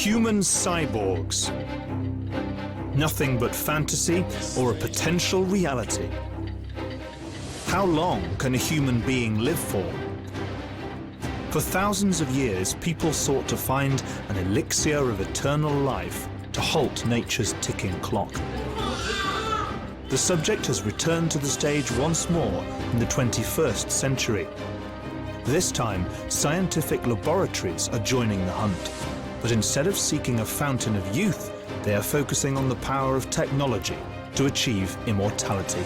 Human cyborgs. Nothing but fantasy or a potential reality. How long can a human being live for? For thousands of years, people sought to find an elixir of eternal life to halt nature's ticking clock. The subject has returned to the stage once more in the 21st century. This time, scientific laboratories are joining the hunt. But instead of seeking a fountain of youth, they are focusing on the power of technology to achieve immortality.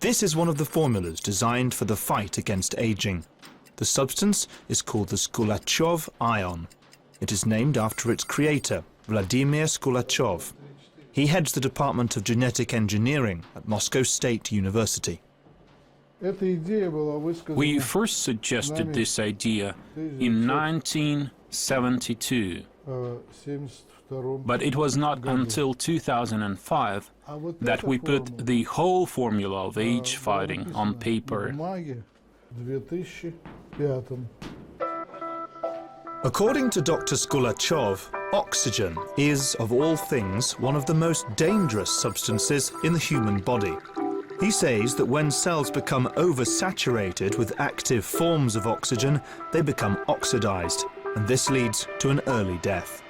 This is one of the formulas designed for the fight against aging. The substance is called the Skulachov ion. It is named after its creator, Vladimir Skulachov. He heads the Department of Genetic Engineering at Moscow State University. We first suggested this idea in 1972, but it was not until 2005 that we put the whole formula of age fighting on paper. According to Dr. Skulachov, oxygen is, of all things, one of the most dangerous substances in the human body. He says that when cells become oversaturated with active forms of oxygen, they become oxidized, and this leads to an early death.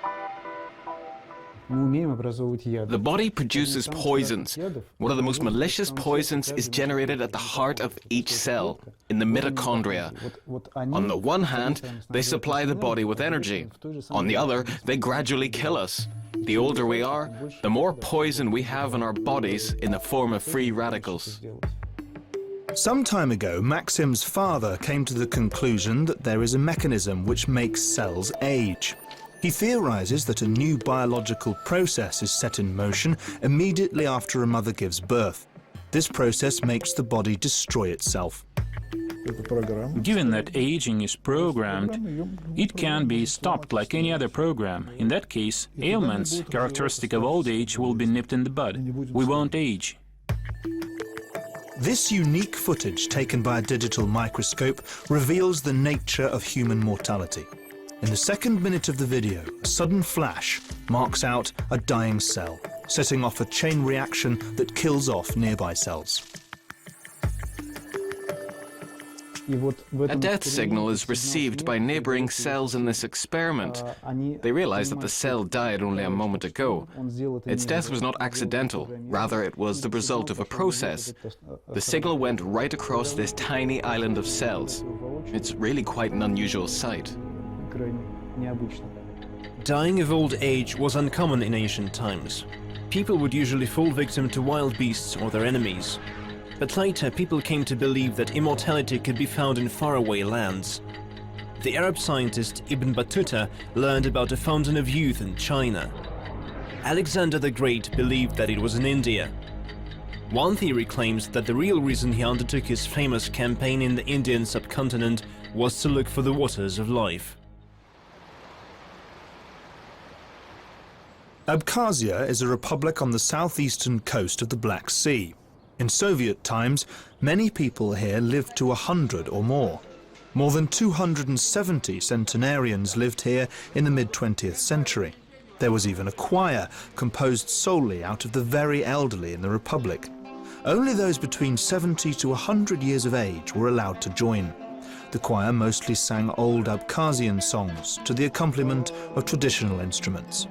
The body produces poisons. One of the most malicious poisons is generated at the heart of each cell, in the mitochondria. On the one hand, they supply the body with energy. On the other, they gradually kill us. The older we are, the more poison we have in our bodies in the form of free radicals. Some time ago, Maxim's father came to the conclusion that there is a mechanism which makes cells age. He theorizes that a new biological process is set in motion immediately after a mother gives birth. This process makes the body destroy itself. Given that aging is programmed, it can be stopped like any other program. In that case, ailments characteristic of old age will be nipped in the bud. We won't age. This unique footage taken by a digital microscope reveals the nature of human mortality. In the second minute of the video, a sudden flash marks out a dying cell, setting off a chain reaction that kills off nearby cells. A death signal is received by neighboring cells in this experiment. They realize that the cell died only a moment ago. Its death was not accidental, rather it was the result of a process. The signal went right across this tiny island of cells. It's really quite an unusual sight. Dying of old age was uncommon in ancient times. People would usually fall victim to wild beasts or their enemies. But later, people came to believe that immortality could be found in faraway lands. The Arab scientist Ibn Battuta learned about a fountain of youth in China. Alexander the Great believed that it was in India. One theory claims that the real reason he undertook his famous campaign in the Indian subcontinent was to look for the waters of life. Abkhazia is a republic on the southeastern coast of the Black Sea. In Soviet times, many people here lived to 100 or more. More than 270 centenarians lived here in the mid-20th century. There was even a choir composed solely out of the very elderly in the republic. Only those between 70 to 100 years of age were allowed to join. The choir mostly sang old Abkhazian songs to the accompaniment of traditional instruments.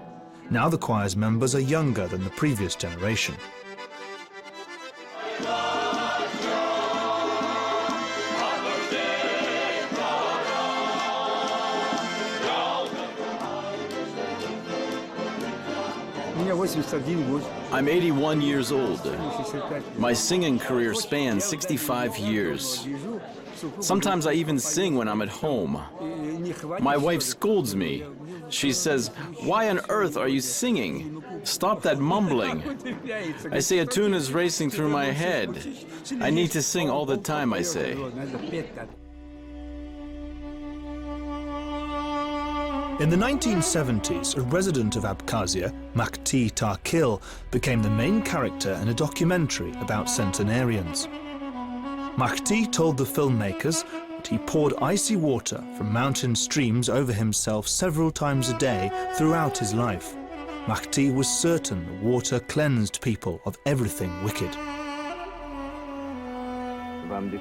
Now the choir's members are younger than the previous generation. I'm 81 years old. My singing career spans 65 years. Sometimes I even sing when I'm at home. My wife scolds me. She says, "Why on earth are you singing? Stop that mumbling." I say, "A tune is racing through my head. I need to sing all the time," I say. In the 1970s, a resident of Abkhazia, Makhti Tarkil, became the main character in a documentary about centenarians. Mahdi told the filmmakers that he poured icy water from mountain streams over himself several times a day throughout his life. Mahdi was certain the water cleansed people of everything wicked.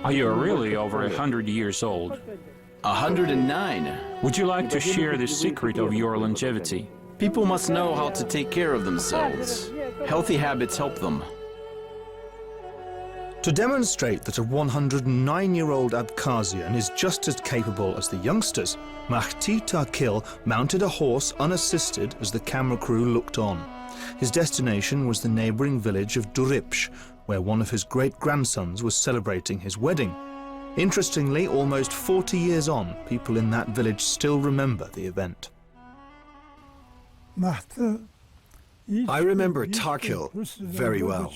Are you really over 100 years old? 109. Would you like to share the secret of your longevity? People must know how to take care of themselves. Healthy habits help them. To demonstrate that a 109-year-old Abkhazian is just as capable as the youngsters, Mahdi Takil mounted a horse unassisted as the camera crew looked on. His destination was the neighboring village of Duripsh, where one of his great-grandsons was celebrating his wedding. Interestingly, almost 40 years on, people in that village still remember the event. I remember Takil very well.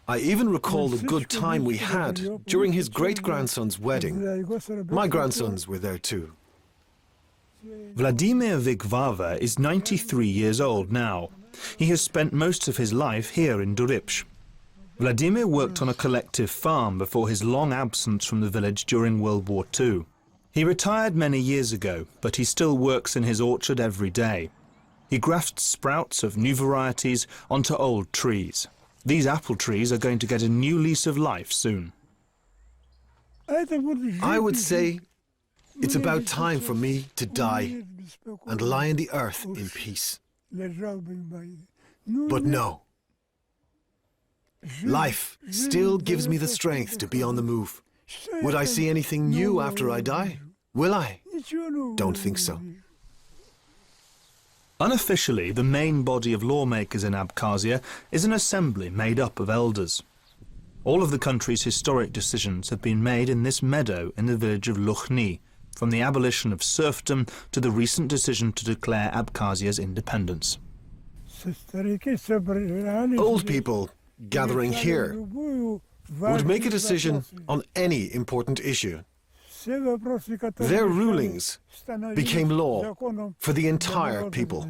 I even recall the good time we had during his great-grandson's wedding. My grandsons were there too. Vladimir Vigvava is 93 years old now. He has spent most of his life here in Duripsh. Vladimir worked on a collective farm before his long absence from the village during World War II. He retired many years ago, but he still works in his orchard every day. He grafts sprouts of new varieties onto old trees. These apple trees are going to get a new lease of life soon. I would say it's about time for me to die and lie in the earth in peace. But no. Life still gives me the strength to be on the move. Would I see anything new after I die? Will I? Don't think so. Unofficially, the main body of lawmakers in Abkhazia is an assembly made up of elders. All of the country's historic decisions have been made in this meadow in the village of Lukhny, from the abolition of serfdom to the recent decision to declare Abkhazia's independence. Old people gathering here would make a decision on any important issue. Their rulings became law for the entire people.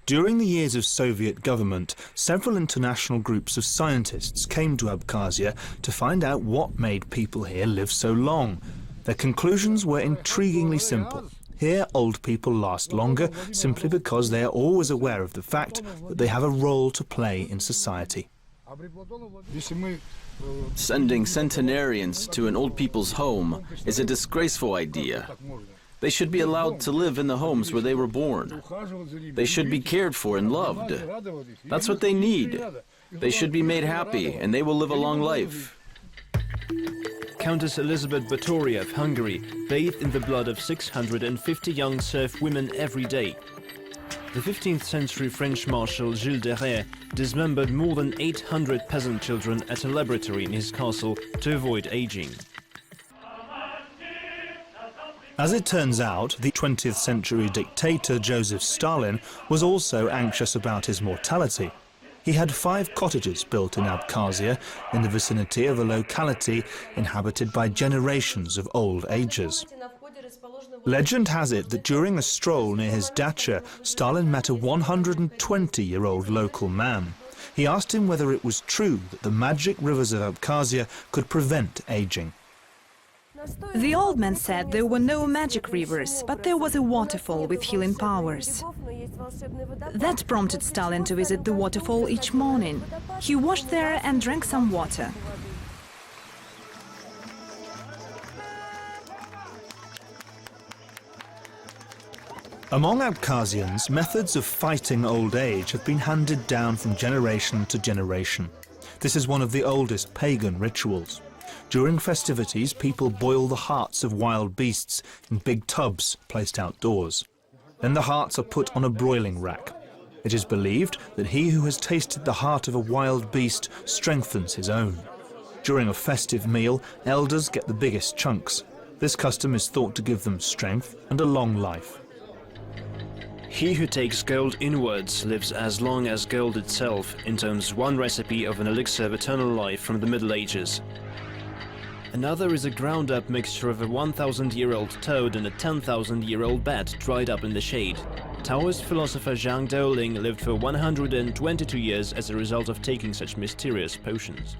During the years of Soviet government, several international groups of scientists came to Abkhazia to find out what made people here live so long. Their conclusions were intriguingly simple. Here, old people last longer simply because they are always aware of the fact that they have a role to play in society. Sending centenarians to an old people's home is a disgraceful idea. They should be allowed to live in the homes where they were born. They should be cared for and loved. That's what they need. They should be made happy, and they will live a long life. Countess Elizabeth Batory of Hungary bathed in the blood of 650 young serf women every day. The 15th century French Marshal Jules de Rais dismembered more than 800 peasant children at a laboratory in his castle to avoid aging. As it turns out, the 20th century dictator Joseph Stalin was also anxious about his mortality. He had 5 cottages built in Abkhazia in the vicinity of a locality inhabited by generations of old agers. Legend has it that during a stroll near his dacha, Stalin met a 120-year-old local man. He asked him whether it was true that the magic rivers of Abkhazia could prevent aging. The old man said there were no magic rivers, but there was a waterfall with healing powers. That prompted Stalin to visit the waterfall each morning. He washed there and drank some water. Among Abkhazians, methods of fighting old age have been handed down from generation to generation. This is one of the oldest pagan rituals. During festivities, people boil the hearts of wild beasts in big tubs placed outdoors. Then the hearts are put on a broiling rack. It is believed that he who has tasted the heart of a wild beast strengthens his own. During a festive meal, elders get the biggest chunks. This custom is thought to give them strength and a long life. He who takes gold inwards lives as long as gold itself, intones one recipe of an elixir of eternal life from the Middle Ages. Another is a ground-up mixture of a 1,000-year-old toad and a 10,000-year-old bat dried up in the shade. Taoist philosopher Zhang Douling lived for 122 years as a result of taking such mysterious potions.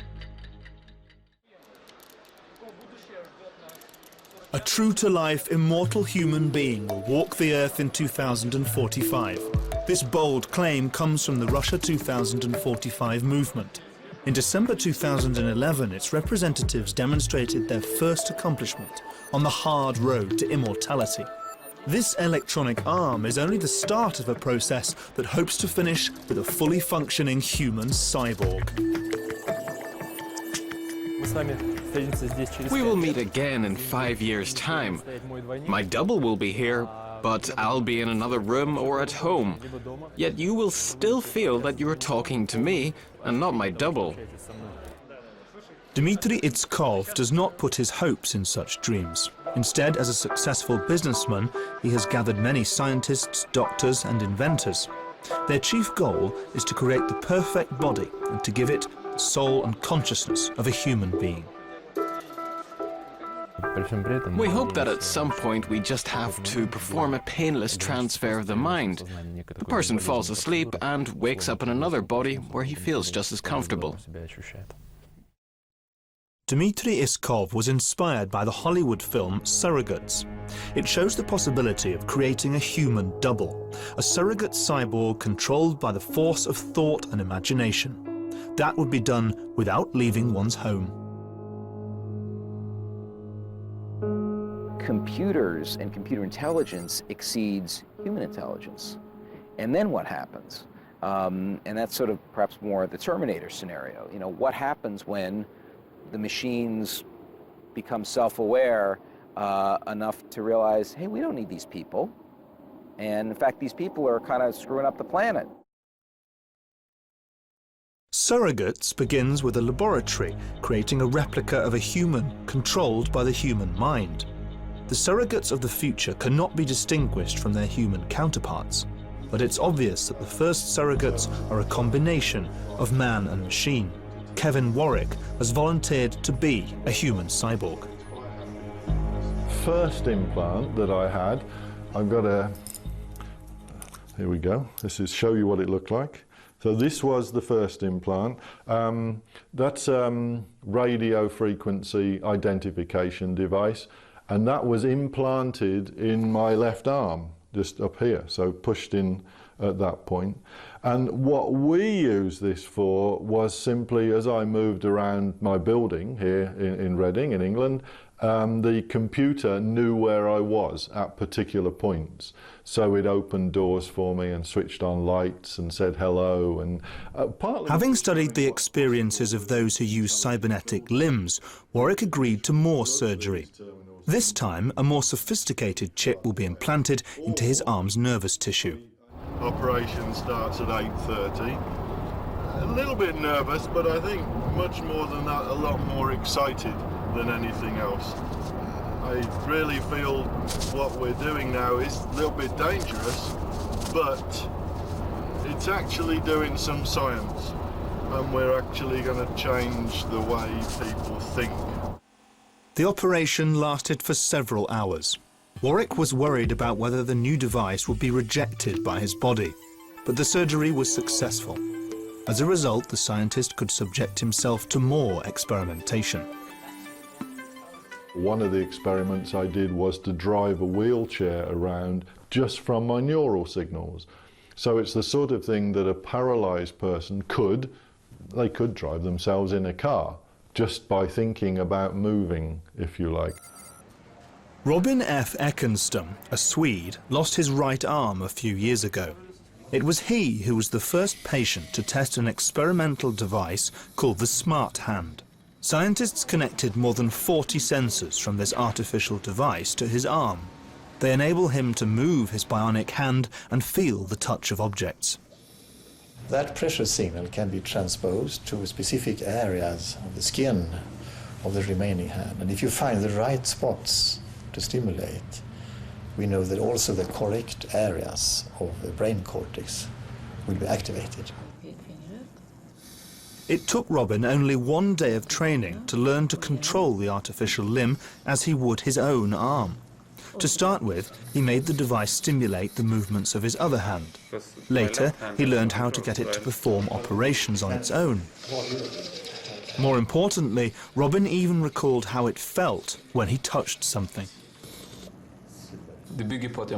A true-to-life, immortal human being will walk the Earth in 2045. This bold claim comes from the Russia 2045 movement. In December 2011, its representatives demonstrated their first accomplishment on the hard road to immortality. This electronic arm is only the start of a process that hopes to finish with a fully functioning human cyborg. We will meet again in 5 years' time. My double will be here, but I'll be in another room or at home. Yet you will still feel that you are talking to me and not my double. Dmitry Itskov does not put his hopes in such dreams. Instead, as a successful businessman, he has gathered many scientists, doctors, and inventors. Their chief goal is to create the perfect body and to give it the soul and consciousness of a human being. We hope that at some point we just have to perform a painless transfer of the mind. The person falls asleep and wakes up in another body where he feels just as comfortable. Dmitry Iskov was inspired by the Hollywood film Surrogates. It shows the possibility of creating a human double, a surrogate cyborg controlled by the force of thought and imagination. That would be done without leaving one's home. Computers and computer intelligence exceeds human intelligence. And then what happens? And that's sort of perhaps more the Terminator scenario. You know, what happens when the machines become self-aware enough to realize, hey, we don't need these people. And in fact, these people are kind of screwing up the planet. Surrogates begins with a laboratory creating a replica of a human controlled by the human mind. The surrogates of the future cannot be distinguished from their human counterparts, but it's obvious that the first surrogates are a combination of man and machine. Kevin Warwick has volunteered to be a human cyborg. First implant that I had, I've got a, here we go, this is show you what it looked like. So this was the first implant. That's radio frequency identification device, and that was implanted in my left arm, just up here, so pushed in at that point. And what we used this for was simply, as I moved around my building here in Reading, in England, the computer knew where I was at particular points. So it opened doors for me and switched on lights and said hello. And having studied the experiences of those who use cybernetic limbs, Warwick agreed to more surgery. This time, a more sophisticated chip will be implanted into his arm's nervous tissue. Operation starts at 8:30. A little bit nervous, but I think much more than that, a lot more excited than anything else. I really feel what we're doing now is a little bit dangerous, but it's actually doing some science, and we're actually going to change the way people think. The operation lasted for several hours. Warwick was worried about whether the new device would be rejected by his body, but the surgery was successful. As a result, the scientist could subject himself to more experimentation. One of the experiments I did was to drive a wheelchair around just from my neural signals. So it's the sort of thing that a paralyzed person could drive themselves in a car just by thinking about moving, if you like. Robin F. Ekenstam, a Swede, lost his right arm a few years ago. It was he who was the first patient to test an experimental device called the Smart Hand. Scientists connected more than 40 sensors from this artificial device to his arm. They enable him to move his bionic hand and feel the touch of objects. That pressure signal can be transposed to specific areas of the skin of the remaining hand. And if you find the right spots to stimulate, we know that also the correct areas of the brain cortex will be activated. It took Robin only 1 day of training to learn to control the artificial limb as he would his own arm. To start with, he made the device stimulate the movements of his other hand. Later, he learned how to get it to perform operations on its own. More importantly, Robin even recalled how it felt when he touched something.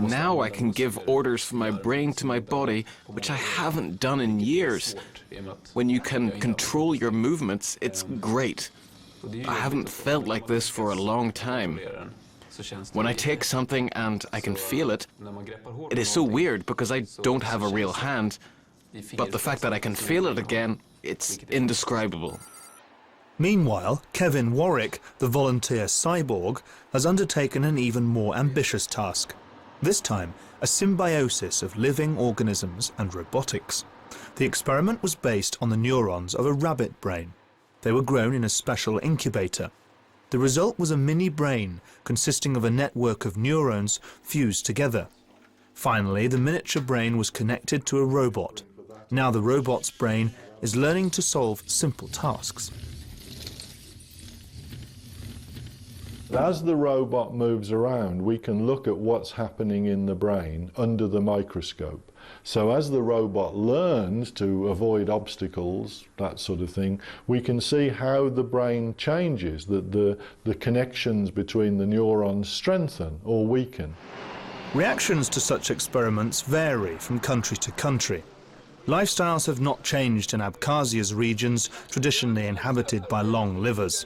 Now I can give orders from my brain to my body, which I haven't done in years. When you can control your movements, it's great. I haven't felt like this for a long time. When I take something and I can feel it, it is so weird because I don't have a real hand, but the fact that I can feel it again, it's indescribable. Meanwhile, Kevin Warwick, the volunteer cyborg, has undertaken an even more ambitious task. This time, a symbiosis of living organisms and robotics. The experiment was based on the neurons of a rabbit brain. They were grown in a special incubator. The result was a mini brain consisting of a network of neurons fused together. Finally, the miniature brain was connected to a robot. Now the robot's brain is learning to solve simple tasks. As the robot moves around, we can look at what's happening in the brain under the microscope. So as the robot learns to avoid obstacles, that sort of thing, we can see how the brain changes, that the connections between the neurons strengthen or weaken. Reactions to such experiments vary from country to country. Lifestyles have not changed in Abkhazia's regions traditionally inhabited by long livers.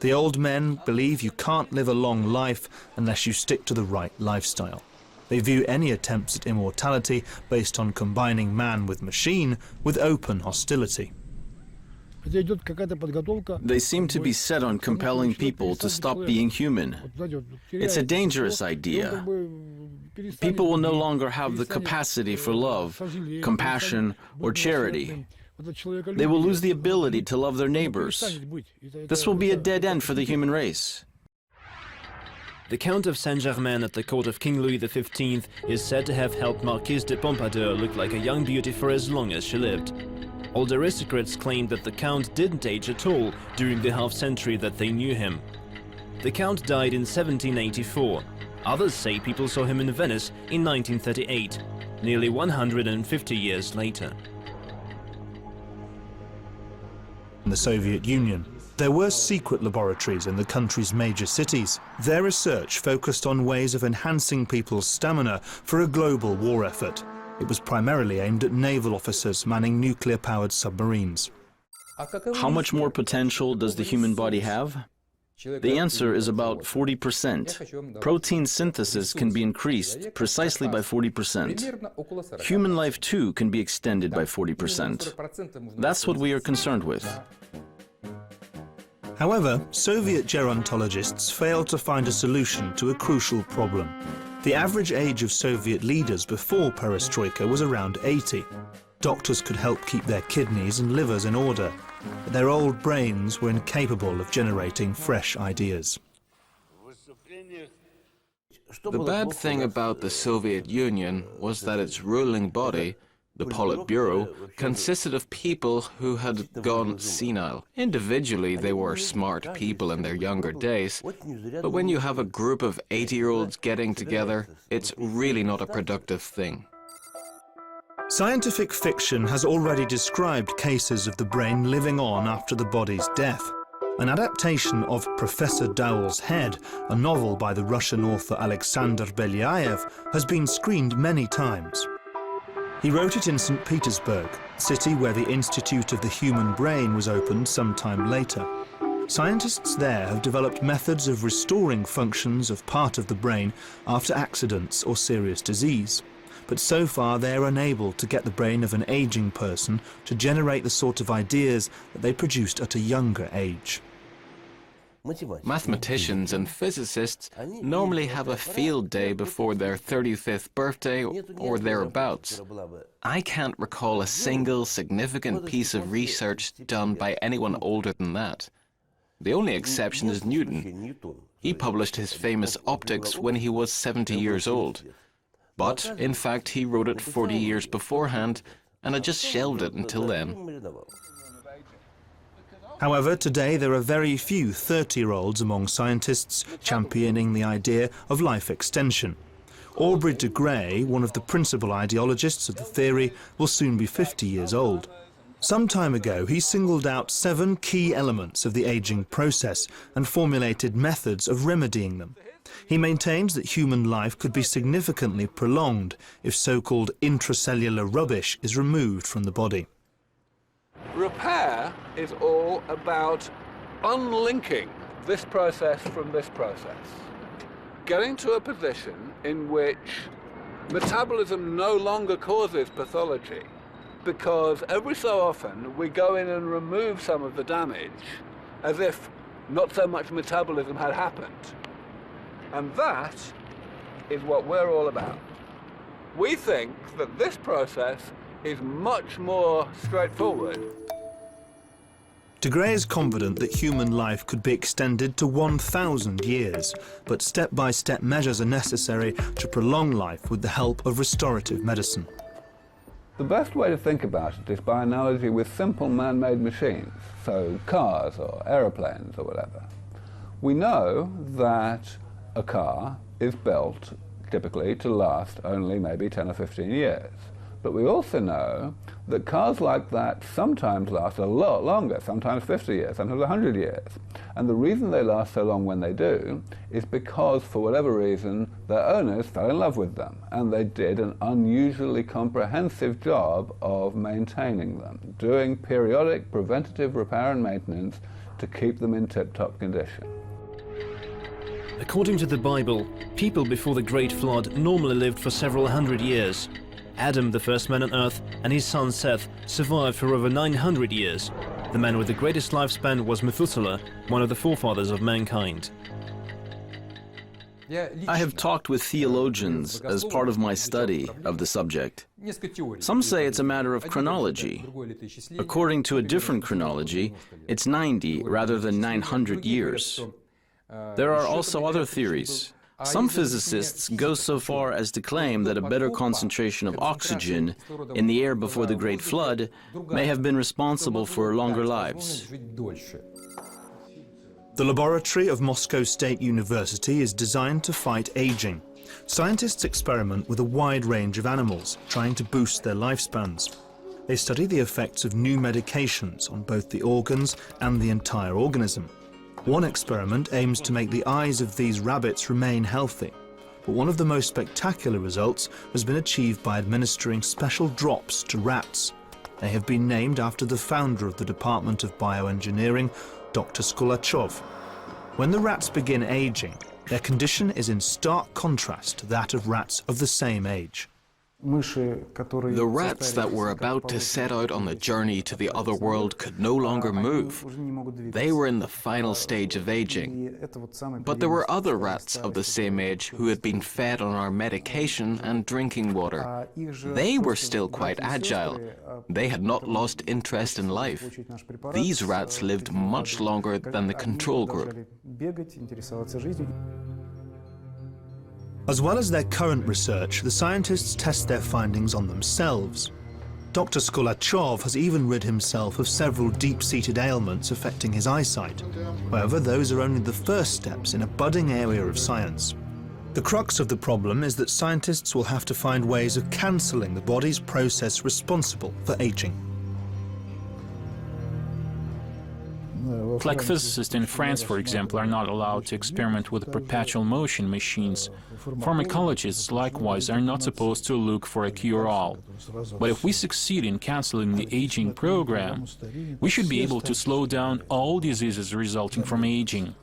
The old men believe you can't live a long life unless you stick to the right lifestyle. They view any attempts at immortality based on combining man with machine with open hostility. They seem to be set on compelling people to stop being human. It's a dangerous idea. People will no longer have the capacity for love, compassion, or charity. They will lose the ability to love their neighbors. This will be a dead end for the human race. The Count of Saint-Germain at the court of King Louis XV is said to have helped Marquise de Pompadour look like a young beauty for as long as she lived. Old aristocrats claimed that the Count didn't age at all during the half-century that they knew him. The Count died in 1784. Others say people saw him in Venice in 1938, nearly 150 years later. In the Soviet Union, there were secret laboratories in the country's major cities. Their research focused on ways of enhancing people's stamina for a global war effort. It was primarily aimed at naval officers manning nuclear-powered submarines. How much more potential does the human body have? The answer is about 40%. Protein synthesis can be increased precisely by 40%. Human life too can be extended by 40%. That's what we are concerned with. However, Soviet gerontologists failed to find a solution to a crucial problem. The average age of Soviet leaders before perestroika was around 80. Doctors could help keep their kidneys and livers in order, but their old brains were incapable of generating fresh ideas. The bad thing about the Soviet Union was that its ruling body, the Politburo, consisted of people who had gone senile. Individually, they were smart people in their younger days, but when you have a group of 80-year-olds getting together, it's really not a productive thing. Scientific fiction has already described cases of the brain living on after the body's death. An adaptation of Professor Dowell's Head, a novel by the Russian author Alexander Belyaev, has been screened many times. He wrote it in St. Petersburg, city where the Institute of the Human Brain was opened some time later. Scientists there have developed methods of restoring functions of part of the brain after accidents or serious disease. But so far they're unable to get the brain of an aging person to generate the sort of ideas that they produced at a younger age. Mathematicians and physicists normally have a field day before their 35th birthday or thereabouts. I can't recall a single significant piece of research done by anyone older than that. The only exception is Newton. He published his famous Optics when he was 70 years old. But, in fact, he wrote it 40 years beforehand, and I just shelved it until then. However, today there are very few 30-year-olds among scientists championing the idea of life extension. Aubrey de Grey, one of the principal ideologists of the theory, will soon be 50 years old. Some time ago, he singled out 7 key elements of the aging process and formulated methods of remedying them. He maintains that human life could be significantly prolonged if so-called intracellular rubbish is removed from the body. Repair is all about unlinking this process from this process. Getting to a position in which metabolism no longer causes pathology, because every so often we go in and remove some of the damage as if not so much metabolism had happened. And that is what we're all about. We think that this process is much more straightforward. De Grey is confident that human life could be extended to 1,000 years, but step-by-step measures are necessary to prolong life with the help of restorative medicine. The best way to think about it is by analogy with simple man-made machines, so cars or aeroplanes or whatever. We know that a car is built typically to last only maybe 10 or 15 years. But we also know that cars like that sometimes last a lot longer, sometimes 50 years, sometimes 100 years. And the reason they last so long when they do is because, for whatever reason, their owners fell in love with them, and they did an unusually comprehensive job of maintaining them, doing periodic preventative repair and maintenance to keep them in tip-top condition. According to the Bible, people before the Great Flood normally lived for several hundred years. Adam, the first man on earth, and his son Seth survived for over 900 years. The man with the greatest lifespan was Methuselah, one of the forefathers of mankind. I have talked with theologians as part of my study of the subject. Some say it's a matter of chronology. According to a different chronology, it's 90 rather than 900 years. There are also other theories. Some physicists go so far as to claim that a better concentration of oxygen in the air before the Great Flood may have been responsible for longer lives. The laboratory of Moscow State University is designed to fight aging. Scientists experiment with a wide range of animals, trying to boost their lifespans. They study the effects of new medications on both the organs and the entire organism. One experiment aims to make the eyes of these rabbits remain healthy, but one of the most spectacular results has been achieved by administering special drops to rats. They have been named after the founder of the Department of Bioengineering, Dr. Skolachov. When the rats begin aging, their condition is in stark contrast to that of rats of the same age. The rats that were about to set out on the journey to the other world could no longer move. They were in the final stage of aging. But there were other rats of the same age who had been fed on our medication and drinking water. They were still quite agile. They had not lost interest in life. These rats lived much longer than the control group. As well as their current research, the scientists test their findings on themselves. Dr. Skolachov has even rid himself of several deep-seated ailments affecting his eyesight. However, those are only the first steps in a budding area of science. The crux of the problem is that scientists will have to find ways of cancelling the body's process responsible for aging. Like physicists in France, for example, are not allowed to experiment with perpetual motion machines. Pharmacologists, likewise, are not supposed to look for a cure-all. But if we succeed in cancelling the aging program, we should be able to slow down all diseases resulting from aging.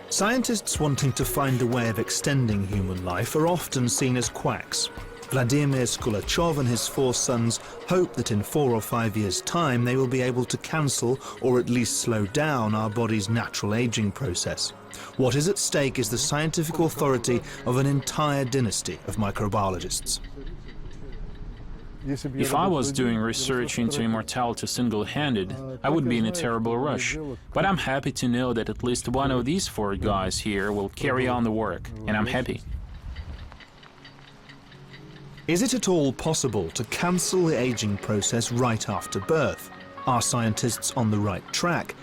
Scientists wanting to find a way of extending human life are often seen as quacks. Vladimir Skolachov and his 4 sons hope that in 4 or 5 years' time they will be able to cancel or at least slow down our body's natural aging process. What is at stake is the scientific authority of an entire dynasty of microbiologists. If I was doing research into immortality single-handed, I would be in a terrible rush. But I'm happy to know that at least one of these 4 guys here will carry on the work, and I'm happy. Is it at all possible to cancel the aging process right after birth? Are scientists on the right track?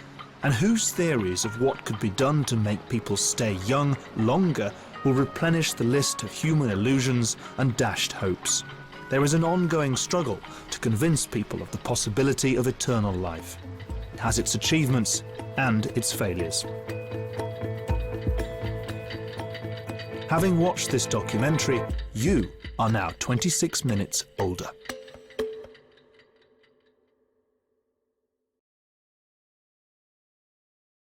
And whose theories of what could be done to make people stay young longer will replenish the list of human illusions and dashed hopes? There is an ongoing struggle to convince people of the possibility of eternal life. It has its achievements and its failures. Having watched this documentary, you are now 26 minutes older.